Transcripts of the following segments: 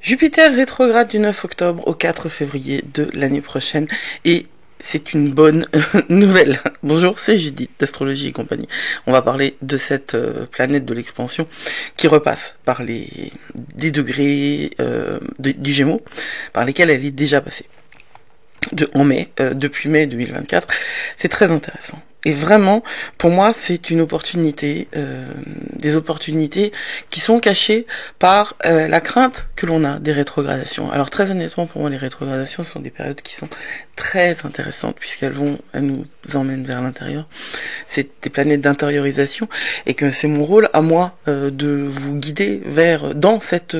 Jupiter rétrograde du 9 octobre au 4 février de l'année prochaine et c'est une bonne nouvelle. Bonjour, c'est Judith d'Astrologie et compagnie. On va parler de cette planète de l'expansion qui repasse par des degrés du Gémeaux par lesquels elle est déjà passée. Depuis mai 2024. C'est très intéressant. Et vraiment, pour moi, c'est une opportunité, des opportunités qui sont cachées par la crainte que l'on a des rétrogradations. Alors très honnêtement, pour moi, les rétrogradations sont des périodes qui sont très intéressantes puisqu'elles nous emmènent vers l'intérieur. C'est des planètes d'intériorisation et que c'est mon rôle à moi de vous guider dans cet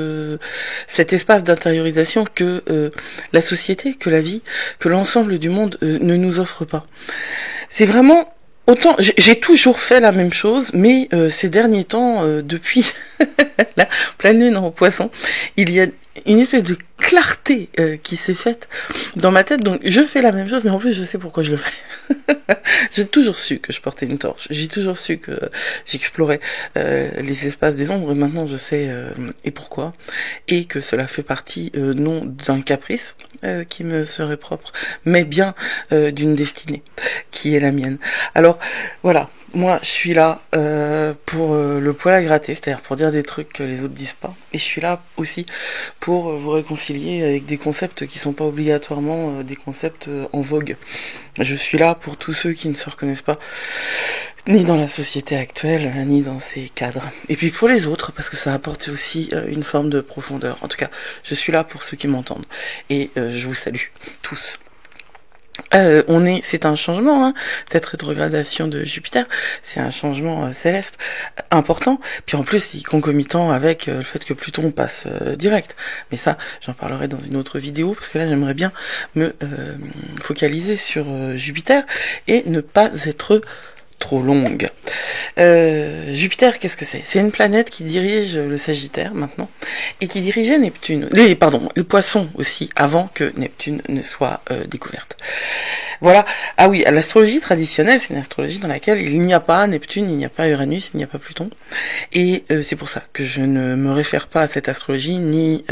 espace d'intériorisation que la société, que la vie, que l'ensemble du monde ne nous offre pas. C'est vraiment autant, j'ai toujours fait la même chose, mais ces derniers temps, depuis la pleine lune en poisson, il y a une espèce de clarté qui s'est faite dans ma tête. Donc je fais la même chose, mais en plus je sais pourquoi je le fais. J'ai toujours su que je portais une torche. J'ai toujours su que j'explorais les espaces des ombres. Et maintenant je sais et pourquoi. Et que cela fait partie non d'un caprice qui me serait propre, mais bien d'une destinée qui est la mienne. Alors voilà. Moi, je suis là pour le poil à gratter, c'est-à-dire pour dire des trucs que les autres disent pas. Et je suis là aussi pour vous réconcilier avec des concepts qui sont pas obligatoirement des concepts en vogue. Je suis là pour tous ceux qui ne se reconnaissent pas ni dans la société actuelle, ni dans ses cadres. Et puis pour les autres, parce que ça apporte aussi une forme de profondeur. En tout cas, je suis là pour ceux qui m'entendent. Et je vous salue tous. C'est un changement, hein, cette rétrogradation de Jupiter, c'est un changement céleste important, puis en plus il est concomitant avec le fait que Pluton passe direct, mais ça j'en parlerai dans une autre vidéo, parce que là j'aimerais bien me focaliser sur Jupiter et ne pas être trop longue. Jupiter, qu'est-ce que c'est? C'est une planète qui dirige le Sagittaire maintenant et qui dirigeait Neptune. Le Poisson aussi, avant que Neptune ne soit découverte. Voilà. Ah oui, l'astrologie traditionnelle, c'est une astrologie dans laquelle il n'y a pas Neptune, il n'y a pas Uranus, il n'y a pas Pluton. Et c'est pour ça que je ne me réfère pas à cette astrologie ni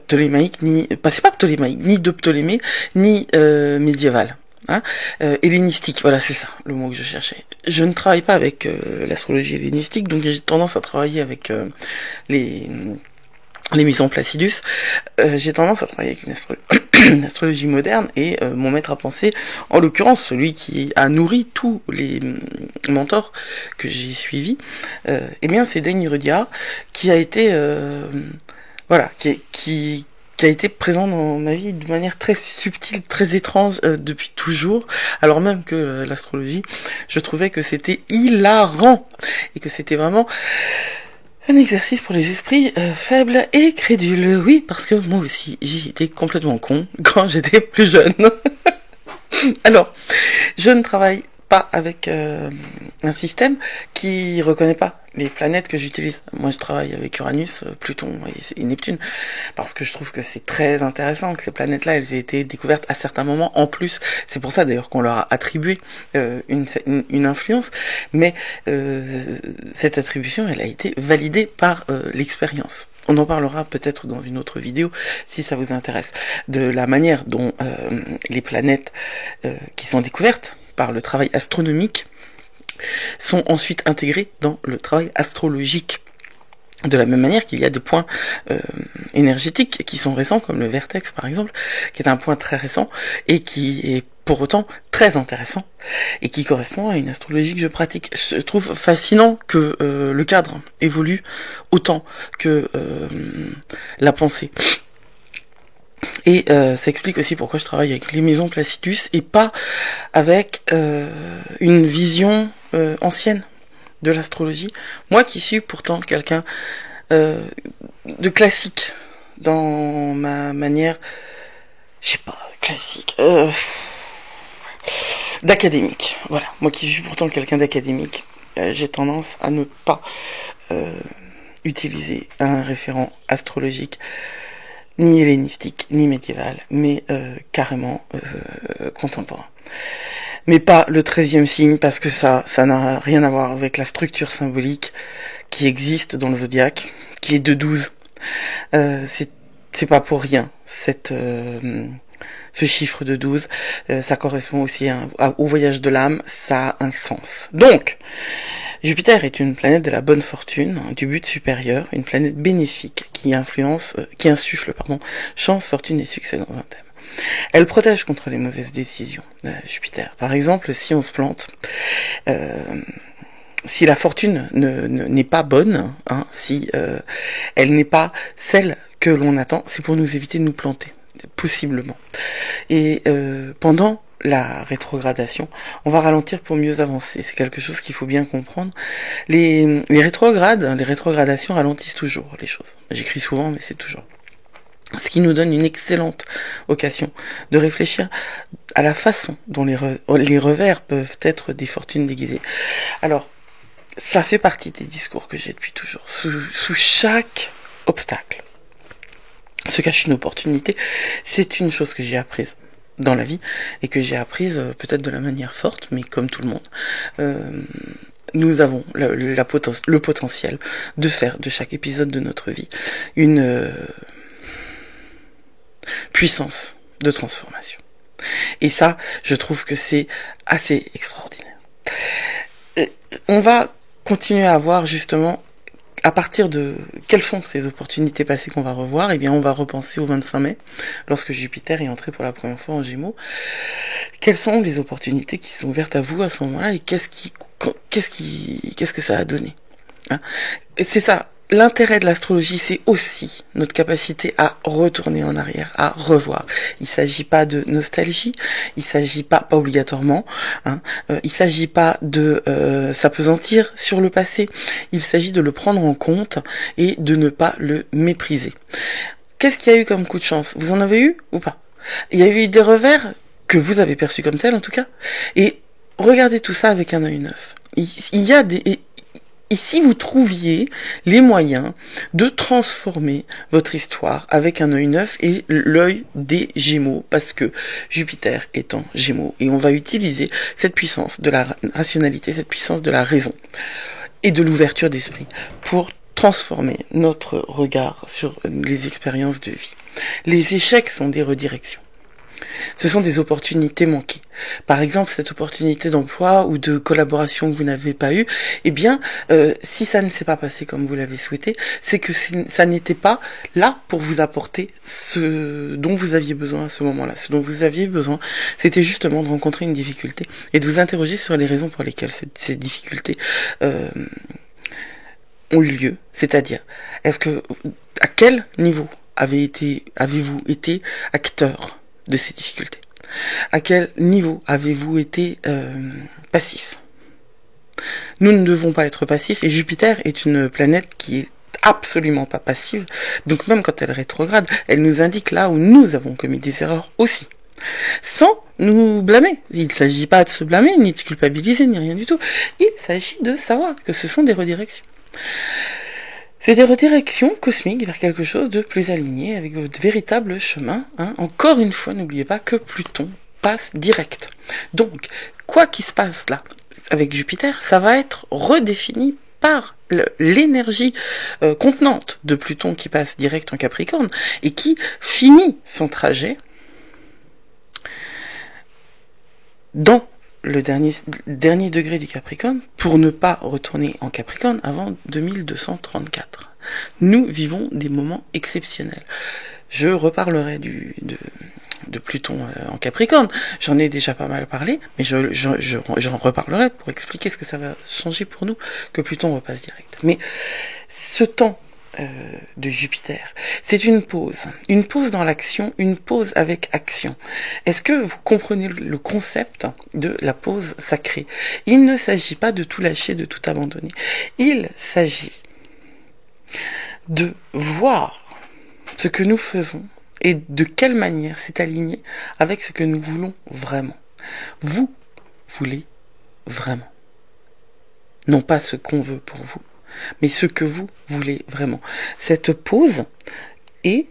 ptolémaïque, c'est pas ptolémaïque, ni de Ptolémée, ni médiévale. Hein, hellénistique, voilà, c'est ça le mot que je cherchais. Je ne travaille pas avec l'astrologie hellénistique, donc j'ai tendance à travailler avec les maisons Placidus. J'ai tendance à travailler avec une astrologie moderne et mon maître à penser, en l'occurrence celui qui a nourri tous les mentors que j'ai suivis, eh bien c'est Dane Rudhyar qui a été qui a été présent dans ma vie de manière très subtile, très étrange depuis toujours, alors même que l'astrologie, je trouvais que c'était hilarant et que c'était vraiment un exercice pour les esprits faibles et crédules. Oui, parce que moi aussi, j'y étais complètement con quand j'étais plus jeune. Alors, je ne travaille pas avec un système qui reconnaît pas les planètes que j'utilise. Moi, je travaille avec Uranus, Pluton et Neptune, parce que je trouve que c'est très intéressant que ces planètes-là, elles aient été découvertes à certains moments. En plus, c'est pour ça d'ailleurs qu'on leur a attribué une influence, mais cette attribution, elle a été validée par l'expérience. On en parlera peut-être dans une autre vidéo, si ça vous intéresse, de la manière dont les planètes qui sont découvertes par le travail astronomique sont ensuite intégrés dans le travail astrologique. De la même manière qu'il y a des points énergétiques qui sont récents, comme le vertex par exemple, qui est un point très récent et qui est pour autant très intéressant et qui correspond à une astrologie que je pratique. Je trouve fascinant que le cadre évolue autant que la pensée. Et ça explique aussi pourquoi je travaille avec les maisons Placidus et pas avec une vision ancienne de l'astrologie. Moi qui suis pourtant quelqu'un de classique dans ma manière, je sais pas, classique, d'académique. Voilà, moi qui suis pourtant quelqu'un d'académique, j'ai tendance à ne pas utiliser un référent astrologique ni hellénistique, ni médiéval, mais carrément contemporain. Mais pas le 13e signe, parce que ça n'a rien à voir avec la structure symbolique qui existe dans le zodiaque, qui est de 12. C'est pas pour rien, ce chiffre de 12, ça correspond aussi au voyage de l'âme, ça a un sens. Donc, Jupiter est une planète de la bonne fortune, du but supérieur, une planète bénéfique qui insuffle, chance, fortune et succès dans un thème. Elle protège contre les mauvaises décisions, Jupiter. Par exemple, si on se plante, si la fortune n'est pas bonne, si elle n'est pas celle que l'on attend, c'est pour nous éviter de nous planter, possiblement. Et pendant la rétrogradation, on va ralentir pour mieux avancer. C'est quelque chose qu'il faut bien comprendre. Les rétrogradations ralentissent toujours les choses. J'écris souvent, mais c'est toujours. Ce qui nous donne une excellente occasion de réfléchir à la façon dont les revers peuvent être des fortunes déguisées. Alors, ça fait partie des discours que j'ai depuis toujours. Sous chaque obstacle se cache une opportunité. C'est une chose que j'ai apprise dans la vie et que j'ai apprise peut-être de la manière forte, mais comme tout le monde. Nous avons le potentiel de faire de chaque épisode de notre vie une puissance de transformation. Et ça, je trouve que c'est assez extraordinaire. On va continuer à voir justement à partir de quelles sont ces opportunités passées qu'on va revoir. Eh bien, on va repenser au 25 mai, lorsque Jupiter est entré pour la première fois en Gémeaux. Quelles sont les opportunités qui sont ouvertes à vous à ce moment-là et qu'est-ce que ça a donné, Et c'est ça. L'intérêt de l'astrologie, c'est aussi notre capacité à retourner en arrière, à revoir. Il s'agit pas de nostalgie, il s'agit pas obligatoirement, il s'agit pas de s'appesantir sur le passé, il s'agit de le prendre en compte et de ne pas le mépriser. Qu'est-ce qu'il y a eu comme coup de chance? Vous en avez eu ou pas? Il y a eu des revers que vous avez perçus comme tels en tout cas, et regardez tout ça avec un œil neuf. Il y a Et si vous trouviez les moyens de transformer votre histoire avec un œil neuf et l'œil des Gémeaux, parce que Jupiter est en Gémeaux, et on va utiliser cette puissance de la rationalité, cette puissance de la raison et de l'ouverture d'esprit pour transformer notre regard sur les expériences de vie. Les échecs sont des redirections. Ce sont des opportunités manquées. Par exemple, cette opportunité d'emploi ou de collaboration que vous n'avez pas eue, eh bien, si ça ne s'est pas passé comme vous l'avez souhaité, c'est que ça n'était pas là pour vous apporter ce dont vous aviez besoin à ce moment-là. Ce dont vous aviez besoin, c'était justement de rencontrer une difficulté et de vous interroger sur les raisons pour lesquelles ces difficultés ont eu lieu. C'est-à-dire, à quel niveau avez-vous été acteur de ces difficultés? À quel niveau avez-vous été passif? Nous ne devons pas être passifs, et Jupiter est une planète qui est absolument pas passive, donc même quand elle rétrograde, elle nous indique là où nous avons commis des erreurs aussi, sans nous blâmer. Il ne s'agit pas de se blâmer, ni de se culpabiliser, ni rien du tout. Il s'agit de savoir que ce sont des redirections. C'est des redirections cosmiques vers quelque chose de plus aligné avec votre véritable chemin. Encore une fois, n'oubliez pas que Pluton passe direct. Donc, quoi qu'il se passe là avec Jupiter, ça va être redéfini par l'énergie contenante de Pluton qui passe direct en Capricorne et qui finit son trajet dans le dernier degré du Capricorne pour ne pas retourner en Capricorne avant 2234. Nous vivons des moments exceptionnels. Je reparlerai de Pluton en Capricorne. J'en ai déjà pas mal parlé, mais j'en reparlerai pour expliquer ce que ça va changer pour nous que Pluton repasse direct. Mais ce temps de Jupiter, c'est une pause dans l'action, une pause avec action. Est-ce que vous comprenez le concept de la pause sacrée? Il ne s'agit pas de tout lâcher, de tout abandonner. Il s'agit de voir ce que nous faisons et de quelle manière c'est aligné avec ce que nous voulons vraiment. Vous voulez vraiment. Non pas ce qu'on veut pour vous, mais ce que vous voulez vraiment. Cette pause est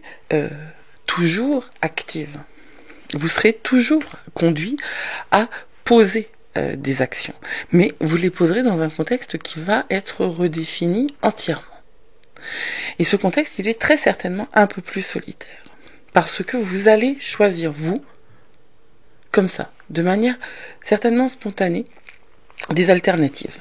toujours active. Vous serez toujours conduit à poser des actions, mais vous les poserez dans un contexte qui va être redéfini entièrement. Et ce contexte, il est très certainement un peu plus solitaire. Parce que vous allez choisir, vous, comme ça, de manière certainement spontanée, des alternatives.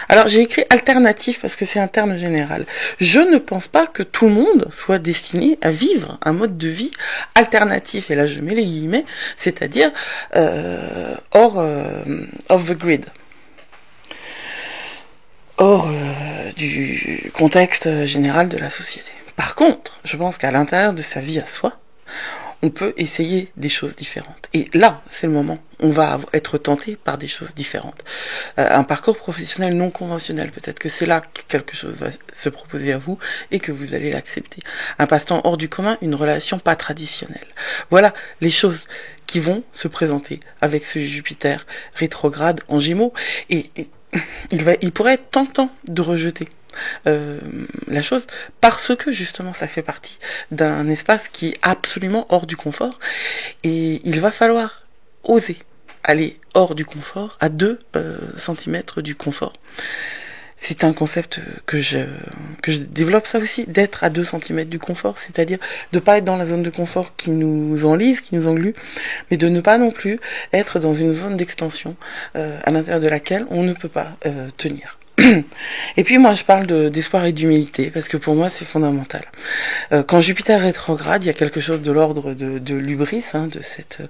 Alors j'ai écrit alternative parce que c'est un terme général. Je ne pense pas que tout le monde soit destiné à vivre un mode de vie alternatif, et là je mets les guillemets, c'est-à-dire hors of the grid, hors du contexte général de la société. Par contre, je pense qu'à l'intérieur de sa vie à soi, on peut essayer des choses différentes. Et là, c'est le moment. On va être tenté par des choses différentes. Un parcours professionnel non conventionnel, peut-être que c'est là que quelque chose va se proposer à vous et que vous allez l'accepter. Un passe-temps hors du commun, une relation pas traditionnelle. Voilà les choses qui vont se présenter avec ce Jupiter rétrograde en Gémeaux. Et il pourrait être tentant de rejeter la chose, parce que justement ça fait partie d'un espace qui est absolument hors du confort, et il va falloir oser aller hors du confort, à 2 centimètres du confort. C'est un concept que je développe, ça aussi, d'être à 2 centimètres du confort, c'est-à-dire de pas être dans la zone de confort qui nous enlise, qui nous englue, mais de ne pas non plus être dans une zone d'extension à l'intérieur de laquelle on ne peut pas tenir. Et puis moi je parle d'espoir et d'humilité, parce que pour moi c'est fondamental. Quand Jupiter rétrograde, il y a quelque chose de l'ordre de l'hubris, de cette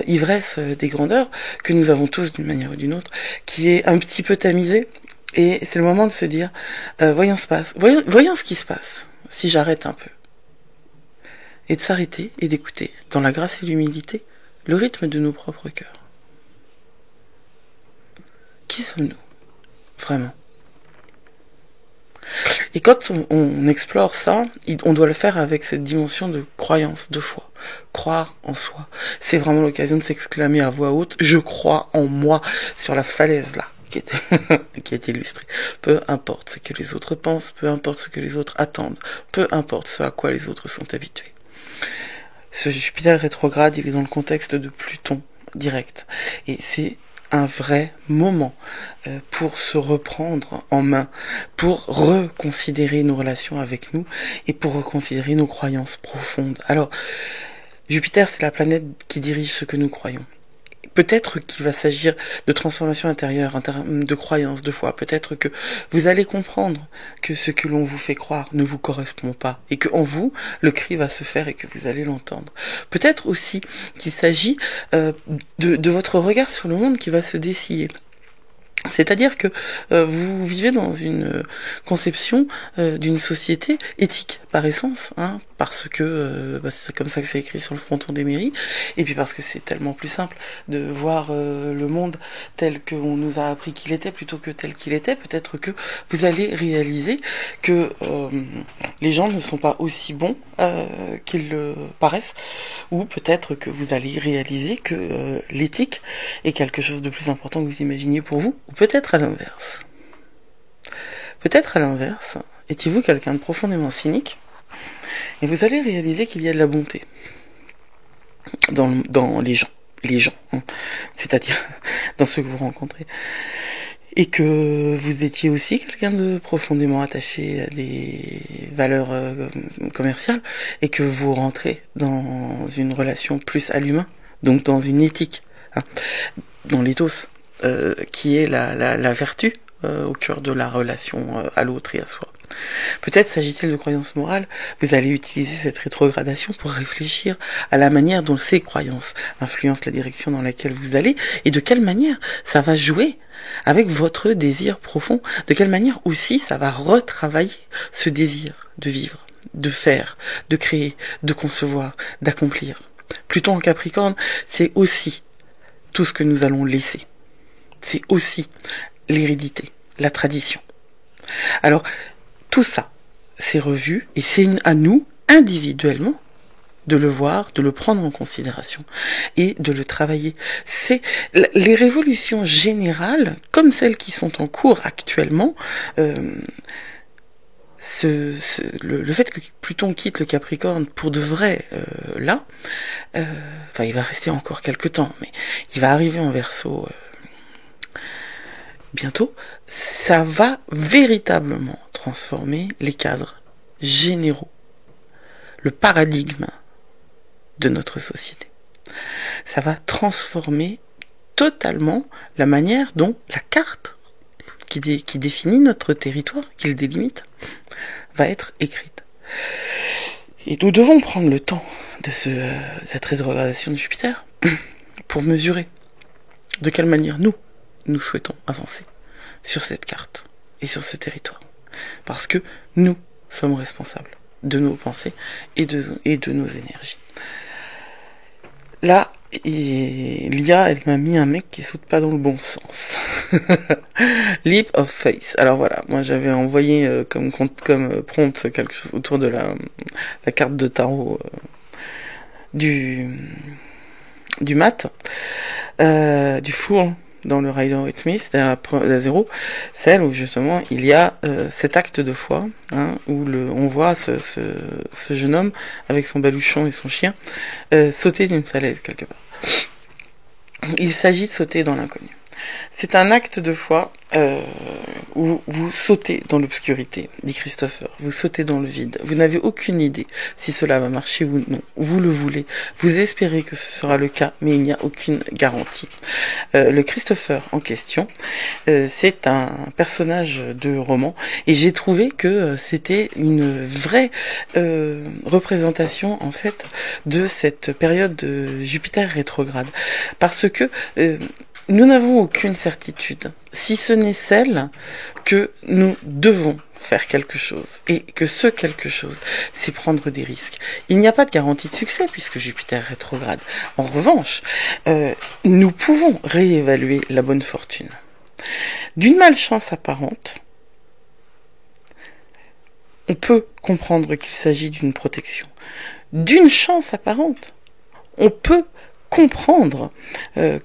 ivresse des grandeurs que nous avons tous d'une manière ou d'une autre, qui est un petit peu tamisée, et c'est le moment de se dire voyons ce qui se passe si j'arrête un peu, et de s'arrêter et d'écouter dans la grâce et l'humilité le rythme de nos propres cœurs. Qui sommes-nous vraiment? Et quand on explore ça, on doit le faire avec cette dimension de croyance, de foi. Croire en soi. C'est vraiment l'occasion de s'exclamer à voix haute, je crois en moi, sur la falaise là, qui est illustrée. Peu importe ce que les autres pensent, peu importe ce que les autres attendent, peu importe ce à quoi les autres sont habitués. Ce Jupiter rétrograde, il est dans le contexte de Pluton direct. Et c'est un vrai moment pour se reprendre en main, pour reconsidérer nos relations avec nous et pour reconsidérer nos croyances profondes. Alors, Jupiter, c'est la planète qui dirige ce que nous croyons. Peut-être qu'il va s'agir de transformation intérieure, en termes de croyance, de foi. Peut-être que vous allez comprendre que ce que l'on vous fait croire ne vous correspond pas, et que en vous, le cri va se faire et que vous allez l'entendre. Peut-être aussi qu'il s'agit de votre regard sur le monde qui va se dessiller. C'est-à-dire que vous vivez dans une conception d'une société éthique par essence, parce que c'est comme ça que c'est écrit sur le fronton des mairies, et puis parce que c'est tellement plus simple de voir le monde tel qu'on nous a appris qu'il était plutôt que tel qu'il était. Peut-être que vous allez réaliser que les gens ne sont pas aussi bons qu'ils le paraissent, ou peut-être que vous allez réaliser que l'éthique est quelque chose de plus important que vous imaginiez pour vous, ou peut-être à l'inverse. Peut-être à l'inverse, étiez-vous quelqu'un de profondément cynique, et vous allez réaliser qu'il y a de la bonté dans les gens, c'est-à-dire dans ceux que vous rencontrez. Et que vous étiez aussi quelqu'un de profondément attaché à des valeurs commerciales, et que vous rentrez dans une relation plus à l'humain, donc dans une éthique, dans l'éthos, qui est la vertu au cœur de la relation à l'autre et à soi. Peut-être s'agit-il de croyances morales. Vous allez utiliser cette rétrogradation pour réfléchir à la manière dont ces croyances influencent la direction dans laquelle vous allez, et de quelle manière ça va jouer avec votre désir profond, de quelle manière aussi ça va retravailler ce désir de vivre, de faire, de créer, de concevoir, d'accomplir. Pluton en Capricorne, c'est aussi tout ce que nous allons laisser. C'est aussi l'hérédité, la tradition. Alors, tout ça, c'est revu, et c'est à nous, individuellement, de le voir, de le prendre en considération et de le travailler. C'est les révolutions générales, comme celles qui sont en cours actuellement, le fait que Pluton quitte le Capricorne pour de vrai, il va rester encore quelques temps, mais il va arriver en Verseau bientôt, ça va véritablement transformer les cadres généraux, le paradigme de notre société. Ça va transformer totalement la manière dont la carte qui définit notre territoire, qui le délimite, va être écrite. Et nous devons prendre le temps de cette rétrogradation de Jupiter pour mesurer de quelle manière nous souhaitons avancer sur cette carte et sur ce territoire. Parce que nous sommes responsables de nos pensées et de nos énergies. Là, l'IA, elle m'a mis un mec qui saute pas dans le bon sens. Leap of Faith. Alors voilà, moi j'avais envoyé comme prompt quelque chose autour de la carte de tarot du mat, du four dans le Rider-Waite-Smith, c'est-à-dire la 0, celle où justement il y a cet acte de foi, hein, où on voit ce jeune homme avec son baluchon et son chien sauter d'une falaise quelque part. Il s'agit de sauter dans l'inconnu. C'est un acte de foi où vous sautez dans l'obscurité, dit Christopher. Vous sautez dans le vide. Vous n'avez aucune idée si cela va marcher ou non. Vous le voulez. Vous espérez que ce sera le cas, mais il n'y a aucune garantie. Le Christopher en question, c'est un personnage de roman, et j'ai trouvé que c'était une vraie représentation en fait de cette période de Jupiter rétrograde, parce que nous n'avons aucune certitude, si ce n'est celle que nous devons faire quelque chose, et que ce quelque chose, c'est prendre des risques. Il n'y a pas de garantie de succès puisque Jupiter rétrograde. En revanche, nous pouvons réévaluer la bonne fortune. D'une malchance apparente, on peut comprendre qu'il s'agit d'une protection. D'une chance apparente, on peut comprendre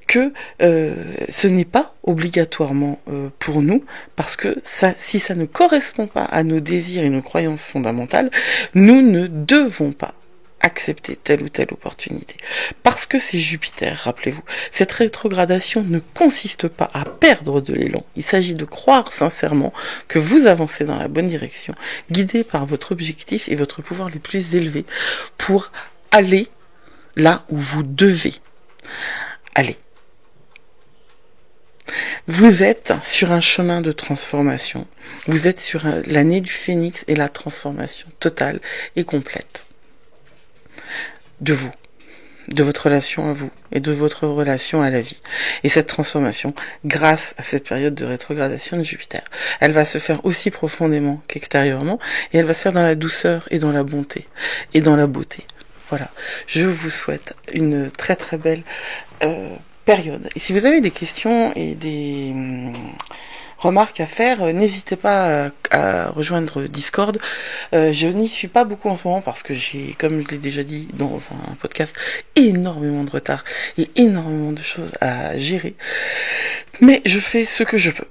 que ce n'est pas obligatoirement pour nous, parce que si ça ne correspond pas à nos désirs et nos croyances fondamentales, nous ne devons pas accepter telle ou telle opportunité. Parce que c'est Jupiter, rappelez-vous. Cette rétrogradation ne consiste pas à perdre de l'élan. Il s'agit de croire sincèrement que vous avancez dans la bonne direction, guidé par votre objectif et votre pouvoir les plus élevés, pour aller là où vous devez aller. Vous êtes sur un chemin de transformation. Vous êtes sur l'année du phénix et la transformation totale et complète de vous, de votre relation à vous et de votre relation à la vie. Et cette transformation, grâce à cette période de rétrogradation de Jupiter, elle va se faire aussi profondément qu'extérieurement, et elle va se faire dans la douceur et dans la bonté et dans la beauté. Voilà, je vous souhaite une très très belle période. Et si vous avez des questions et des remarques à faire, n'hésitez pas à rejoindre Discord. Je n'y suis pas beaucoup en ce moment parce que j'ai, comme je l'ai déjà dit dans un podcast, énormément de retard et énormément de choses à gérer. Mais je fais ce que je peux.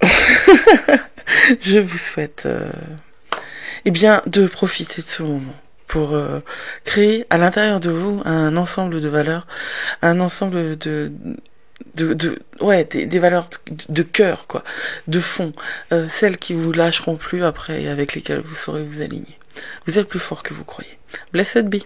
Je vous souhaite de profiter de ce moment pour créer à l'intérieur de vous un ensemble de valeurs, un ensemble des valeurs de cœur, quoi, de fond, celles qui vous lâcheront plus après et avec lesquelles vous saurez vous aligner. Vous êtes plus fort que vous croyez. Blessed be.